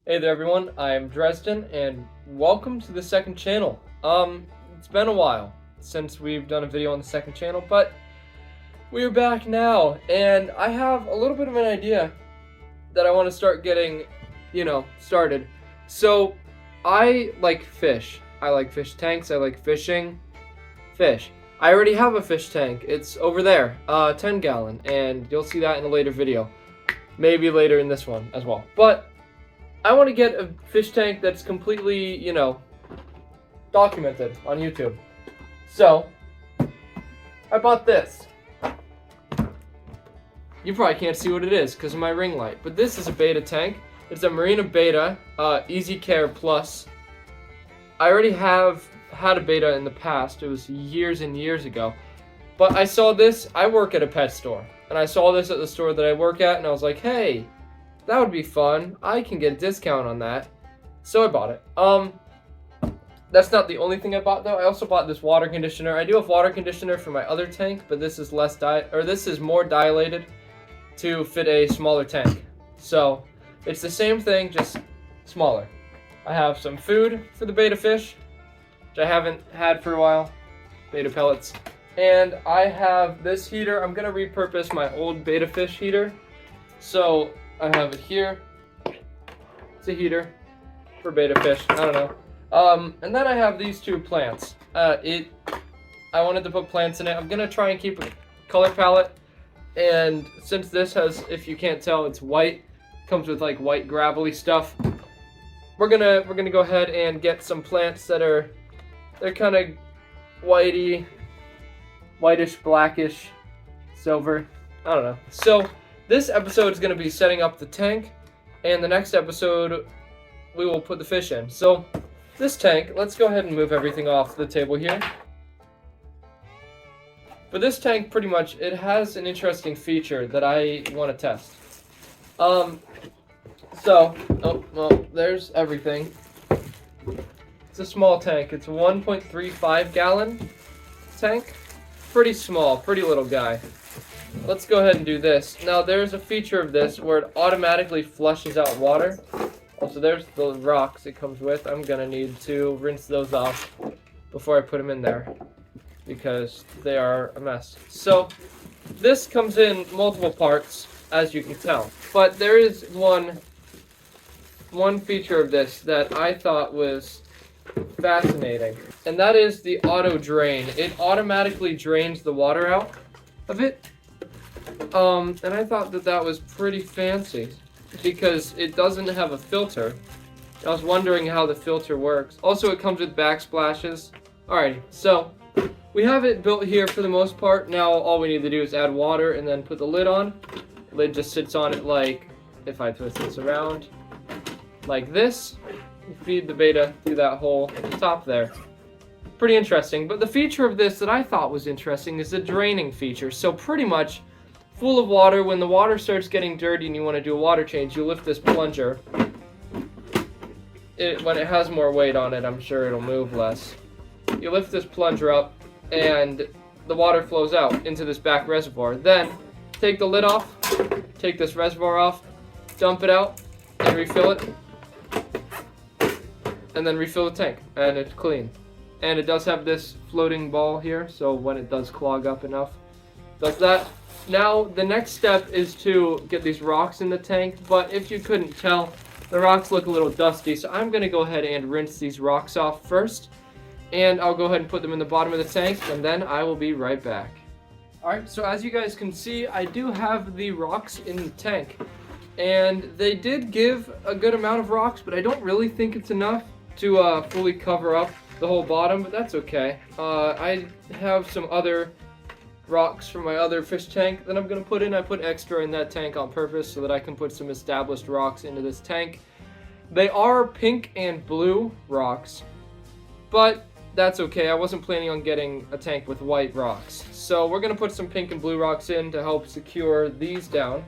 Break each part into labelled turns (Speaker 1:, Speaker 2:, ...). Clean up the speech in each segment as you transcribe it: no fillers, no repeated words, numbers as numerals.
Speaker 1: Hey there everyone, I'm Dresden and welcome to the second channel. It's been a while since we've done a video on the second channel, but we're back now and I have a little bit of an idea that I want to start getting, started. So, I like fish. I like fish tanks, I like fishing. Fish. I already have a fish tank. It's over there, 10 gallon, and you'll see that in a later video. Maybe later in this one as well. But I want to get a fish tank that's completely, documented on YouTube. So, I bought this. You probably can't see what it is because of my ring light, but this is a Betta tank. It's a Marina Betta Easy Care Plus. I already have had a Betta in the past. It was years and years ago. But I saw this. I work at a pet store, and I saw this at the store that I work at, and I was like, hey, that would be fun. I can get a discount on that. So I bought it. That's not the only thing I bought though. I also bought this water conditioner. I do have water conditioner for my other tank, but this is this is more dilated to fit a smaller tank. So it's the same thing, just smaller. I have some food for the Betta fish, which I haven't had for a while. Betta pellets. And I have this heater. I'm gonna repurpose my old Betta fish heater. So I have it here. It's a heater for Betta fish. I don't know. And then I have these two plants. I wanted to put plants in it. I'm gonna try and keep a color palette. And since this has, if you can't tell, it's white. Comes with like white gravelly stuff. We're gonna go ahead and get some plants that they're kind of whitish, blackish, silver. I don't know. So this episode is going to be setting up the tank, and the next episode we will put the fish in. So this tank, let's go ahead and move everything off the table here. For this tank, pretty much, it has an interesting feature that I want to test. There's everything. It's a small tank. It's a 1.35 gallon tank. Pretty small, pretty little guy. Let's go ahead and do this. Now there's a feature of this where it automatically flushes out water. Also there's the rocks it comes with. I'm gonna need to rinse those off before I put them in there because they are a mess. So this comes in multiple parts, as you can tell. But there is one feature of this that I thought was fascinating, and that is the auto drain. It automatically drains the water out of it. And I thought that was pretty fancy because it doesn't have a filter. I was wondering how the filter works. Also, it comes with backsplashes. Alrighty, so we have it built here for the most part. Now all we need to do is add water and then put the lid on. The lid just sits on it like, if I twist this around, like this. You feed the Betta through that hole at the top there. Pretty interesting. But the feature of this that I thought was interesting is the draining feature. So pretty much full of water. When the water starts getting dirty and you want to do a water change, you lift this plunger. When it has more weight on it, I'm sure it'll move less. You lift this plunger up and the water flows out into this back reservoir. Then take the lid off, take this reservoir off, dump it out, and refill it. And then refill the tank, and it's clean. And it does have this floating ball here, so when it does clog up enough, does that. Now, the next step is to get these rocks in the tank, but if you couldn't tell, the rocks look a little dusty, so I'm going to go ahead and rinse these rocks off first, and I'll go ahead and put them in the bottom of the tank, and then I will be right back. Alright, so as you guys can see, I do have the rocks in the tank, and they did give a good amount of rocks, but I don't really think it's enough to fully cover up the whole bottom, but that's okay. I have some other rocks from my other fish tank that I'm going to put in. I put extra in that tank on purpose so that I can put some established rocks into this tank. They are pink and blue rocks, but that's okay. I wasn't planning on getting a tank with white rocks. So we're going to put some pink and blue rocks in to help secure these down.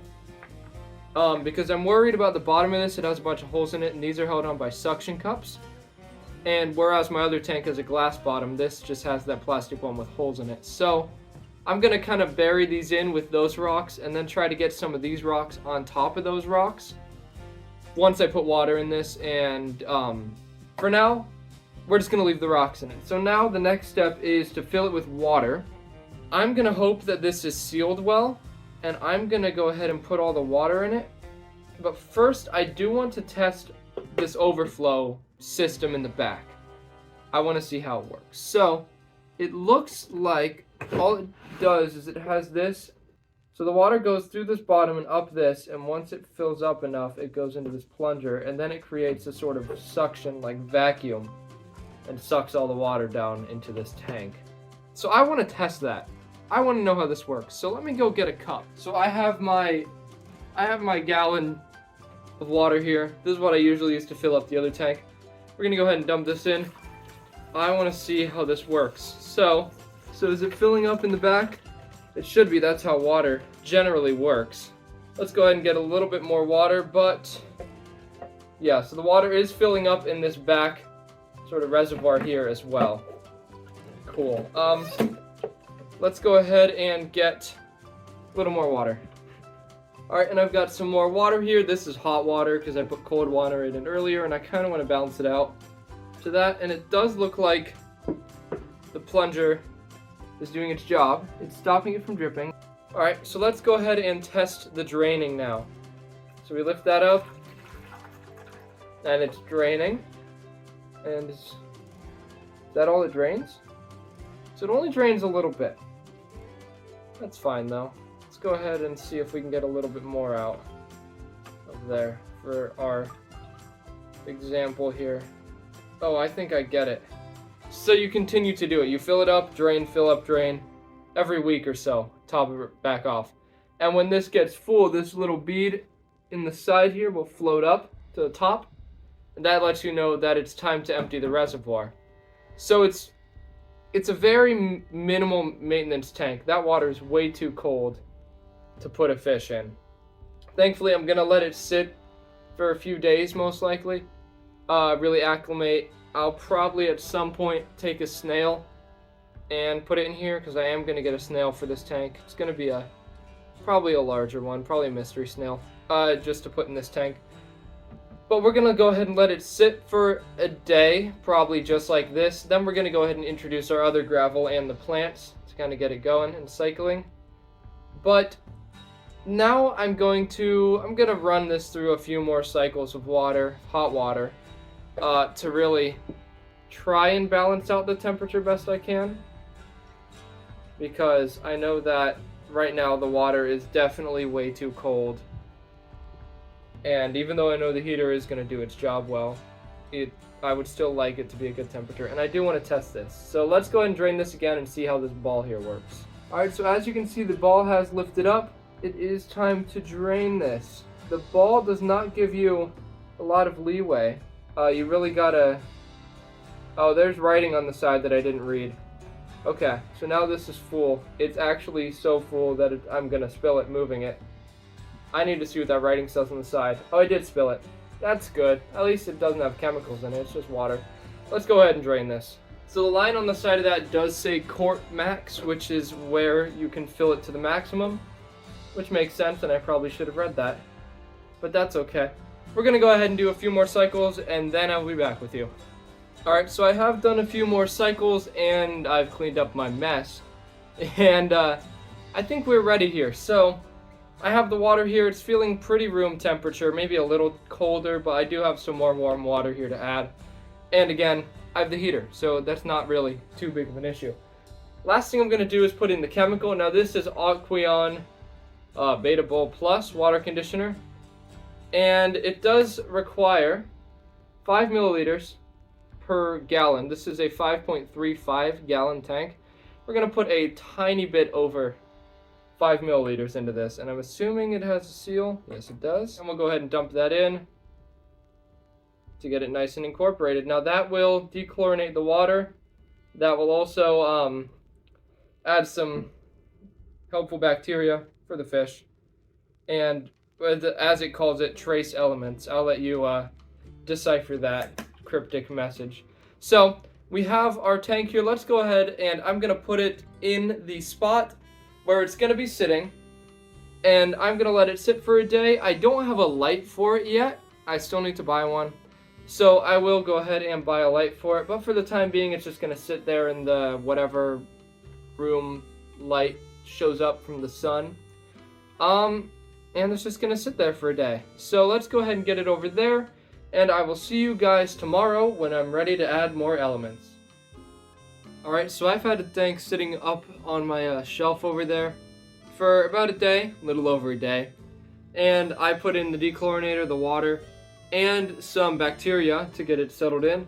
Speaker 1: Because I'm worried about the bottom of this. It has a bunch of holes in it, and these are held on by suction cups. And whereas my other tank has a glass bottom, this just has that plastic one with holes in it. So I'm going to kind of bury these in with those rocks and then try to get some of these rocks on top of those rocks. once I put water in this, and for now, we're just gonna leave the rocks in it. So now the next step is to fill it with water. I'm gonna hope that this is sealed well, and I'm gonna go ahead and put all the water in it. But first, I do want to test this overflow system in the back. I want to see how it works. So it looks like all it does is it has this. So the water goes through this bottom and up this, and once it fills up enough, it goes into this plunger, and then it creates a sort of suction, like vacuum, and sucks all the water down into this tank. So I want to test that. I want to know how this works. So let me go get a cup. So I have my gallon of water here. This is what I usually use to fill up the other tank. We're gonna go ahead and dump this in. I want to see how this works. So is it filling up in the back? It should be. That's how water generally works. Let's go ahead and get a little bit more water, but yeah, so the water is filling up in this back sort of reservoir here as well. Cool. Let's go ahead and get a little more water. Alright, and I've got some more water here. This is hot water because I put cold water in it earlier, and I kind of want to balance it out to that. And it does look like the plunger is doing its job. It's stopping it from dripping. Alright, so let's go ahead and test the draining now. So we lift that up, and it's draining. And is that all it drains? So it only drains a little bit. That's fine though. Let's go ahead and see if we can get a little bit more out of there for our example here. Oh, I think I get it. So you continue to do it. You fill it up, drain, fill up, drain, every week or so, top it back off. And when this gets full, this little bead in the side here will float up to the top, and that lets you know that it's time to empty the reservoir. So it's a very minimal maintenance tank. That water is way too cold to put a fish in. Thankfully, I'm gonna let it sit for a few days, most likely, really acclimate. I'll probably at some point take a snail and put it in here, because I am gonna get a snail for this tank. It's gonna be probably a larger one, probably a mystery snail, just to put in this tank. But we're gonna go ahead and let it sit for a day, probably just like this. Then we're gonna go ahead and introduce our other gravel and the plants to kind of get it going and cycling. But now I'm gonna run this through a few more cycles of water, hot water, to really try and balance out the temperature best I can. Because I know that right now the water is definitely way too cold. And even though I know the heater is going to do its job well, I would still like it to be a good temperature. And I do want to test this. So let's go ahead and drain this again and see how this ball here works. Alright, so as you can see, the ball has lifted up. It is time to drain this. The ball does not give you a lot of leeway. You really gotta... Oh, there's writing on the side that I didn't read. Okay, so now this is full. It's actually so full that I'm going to spill it moving it. I need to see what that writing says on the side. Oh, I did spill it. That's good. At least it doesn't have chemicals in it. It's just water. Let's go ahead and drain this. So the line on the side of that does say quart max, which is where you can fill it to the maximum, which makes sense, and I probably should have read that. But that's okay. We're going to go ahead and do a few more cycles, and then I'll be back with you. Alright, so I have done a few more cycles, and I've cleaned up my mess. And I think we're ready here. So I have the water here. It's feeling pretty room temperature, maybe a little colder, but I do have some more warm water here to add. And again, I have the heater, so that's not really too big of an issue. Last thing I'm going to do is put in the chemical. Now this is Aqueon Betta Bowl Plus water conditioner. And it does require 5 milliliters per gallon. This is a 5.35 gallon tank. We're going to put a tiny bit over 5 milliliters into this, and I'm assuming it has a seal. Yes, it does. And we'll go ahead and dump that in to get it nice and incorporated. Now that will dechlorinate the water. That will also add some helpful bacteria for the fish, and as it calls it, trace elements. I'll let you decipher that cryptic message. So we have our tank here. Let's go ahead, and I'm gonna put it in the spot where it's gonna be sitting, and I'm gonna let it sit for a day. I don't have a light for it yet, I still need to buy one. So I will go ahead and buy a light for it, but for the time being, it's just going to sit there in the whatever room light shows up from the sun. And it's just going to sit there for a day. So let's go ahead and get it over there, and I will see you guys tomorrow when I'm ready to add more elements. Alright, so I've had a tank sitting up on my shelf over there for about a day, a little over a day. And I put in the dechlorinator, the water, and some bacteria to get it settled in.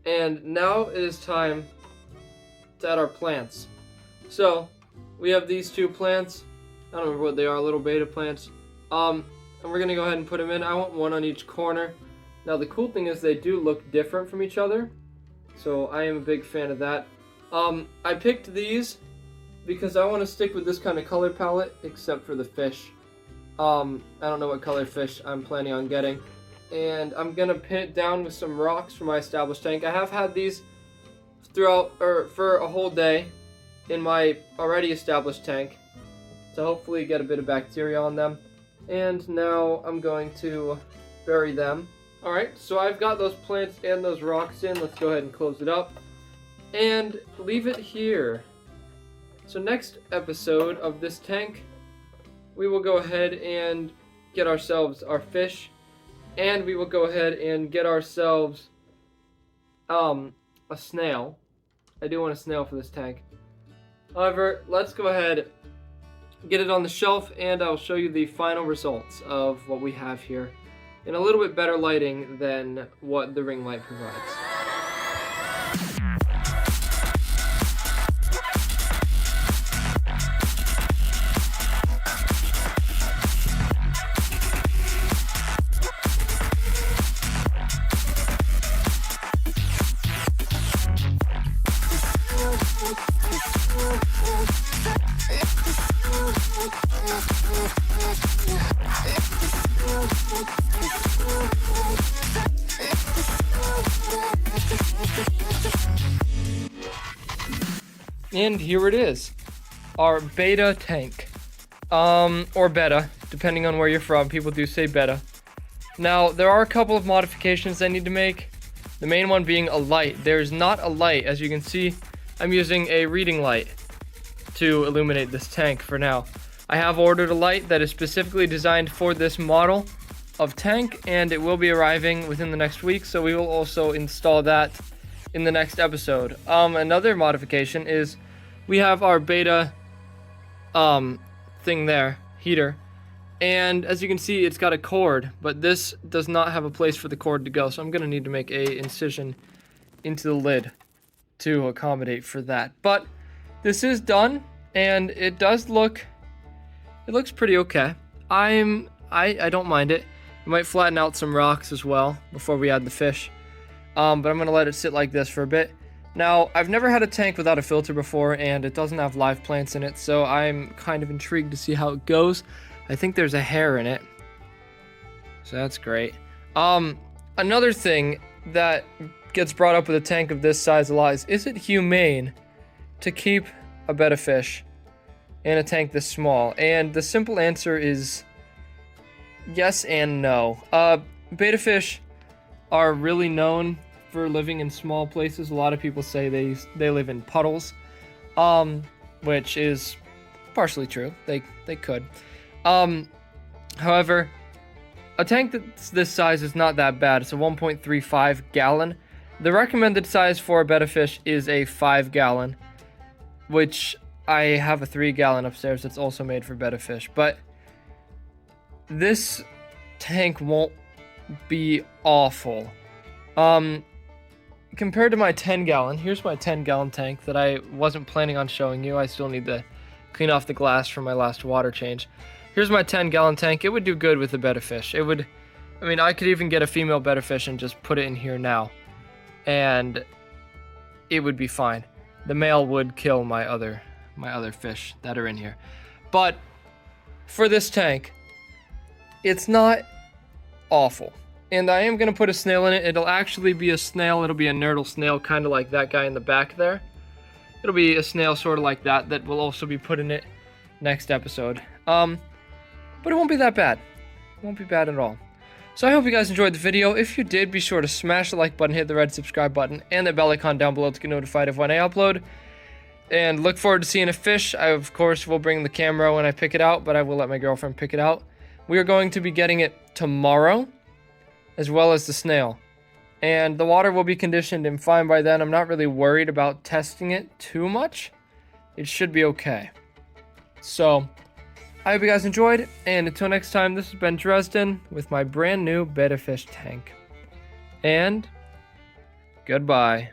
Speaker 1: And now it is time to add our plants. So we have these two plants. I don't remember what they are, little beta plants. And we're gonna go ahead and put them in. I want one on each corner. Now the cool thing is they do look different from each other, so I am a big fan of that. I picked these because I want to stick with this kind of color palette, except for the fish. I don't know what color fish I'm planning on getting. And I'm gonna pin it down with some rocks for my established tank. I have had these for a whole day in my already established tank to hopefully get a bit of bacteria on them. And now I'm going to bury them. Alright, so I've got those plants and those rocks in. Let's go ahead and close it up and leave it here. So next episode of this tank, we will go ahead and get ourselves our fish. And we will go ahead and get ourselves a snail. I do want a snail for this tank. However, let's go ahead, get it on the shelf, and I'll show you the final results of what we have here in a little bit better lighting than what the ring light provides. And here it is, our Betta tank, or Betta, depending on where you're from. People do say Betta. Now, there are a couple of modifications I need to make, the main one being a light. There's not a light. As you can see, I'm using a reading light to illuminate this tank for now. I have ordered a light that is specifically designed for this model of tank, and it will be arriving within the next week, so we will also install that in the next episode. Another modification is we have our Betta thing there, heater, and as you can see, it's got a cord, but this does not have a place for the cord to go, so I'm gonna need to make a incision into the lid to accommodate for that. But this is done, and it does look, it looks pretty okay. I don't mind it. I might flatten out some rocks as well before we add the fish. But I'm going to let it sit like this for a bit. Now, I've never had a tank without a filter before, and it doesn't have live plants in it, so I'm kind of intrigued to see how it goes. I think there's a hair in it, so that's great. Another thing that gets brought up with a tank of this size a lot is it humane to keep a betta fish in a tank this small? And the simple answer is yes and no. Betta fish are really known for living in small places. A lot of people say they live in puddles, which is partially true. They could. However, a tank that's this size is not that bad. It's a 1.35 gallon. The recommended size for a betta fish is a 5 gallon, which I have a 3 gallon upstairs that's also made for betta fish. But this tank won't be awful. Compared to my 10 gallon, here's my 10 gallon tank that I wasn't planning on showing you. I still need to clean off the glass from my last water change. Here's my 10 gallon tank. It would do good with a betta fish. It would, I mean, I could even get a female betta fish and just put it in here now, and it would be fine. The male would kill my other fish that are in here. But for this tank, it's not awful. And I am going to put a snail in it. It'll actually be a snail. It'll be a nurdle snail, kind of like that guy in the back there. It'll be a snail sort of like that will also be put in it next episode. But it won't be that bad. It won't be bad at all. So I hope you guys enjoyed the video. If you did, be sure to smash the like button, hit the red subscribe button, and the bell icon down below to get notified of when I upload. And look forward to seeing a fish. I, of course, will bring the camera when I pick it out, but I will let my girlfriend pick it out. We are going to be getting it tomorrow, as well as the snail. And the water will be conditioned and fine by then. I'm not really worried about testing it too much. It should be okay. So, I hope you guys enjoyed, and until next time, this has been Dresden with my brand new Betta fish tank. And goodbye.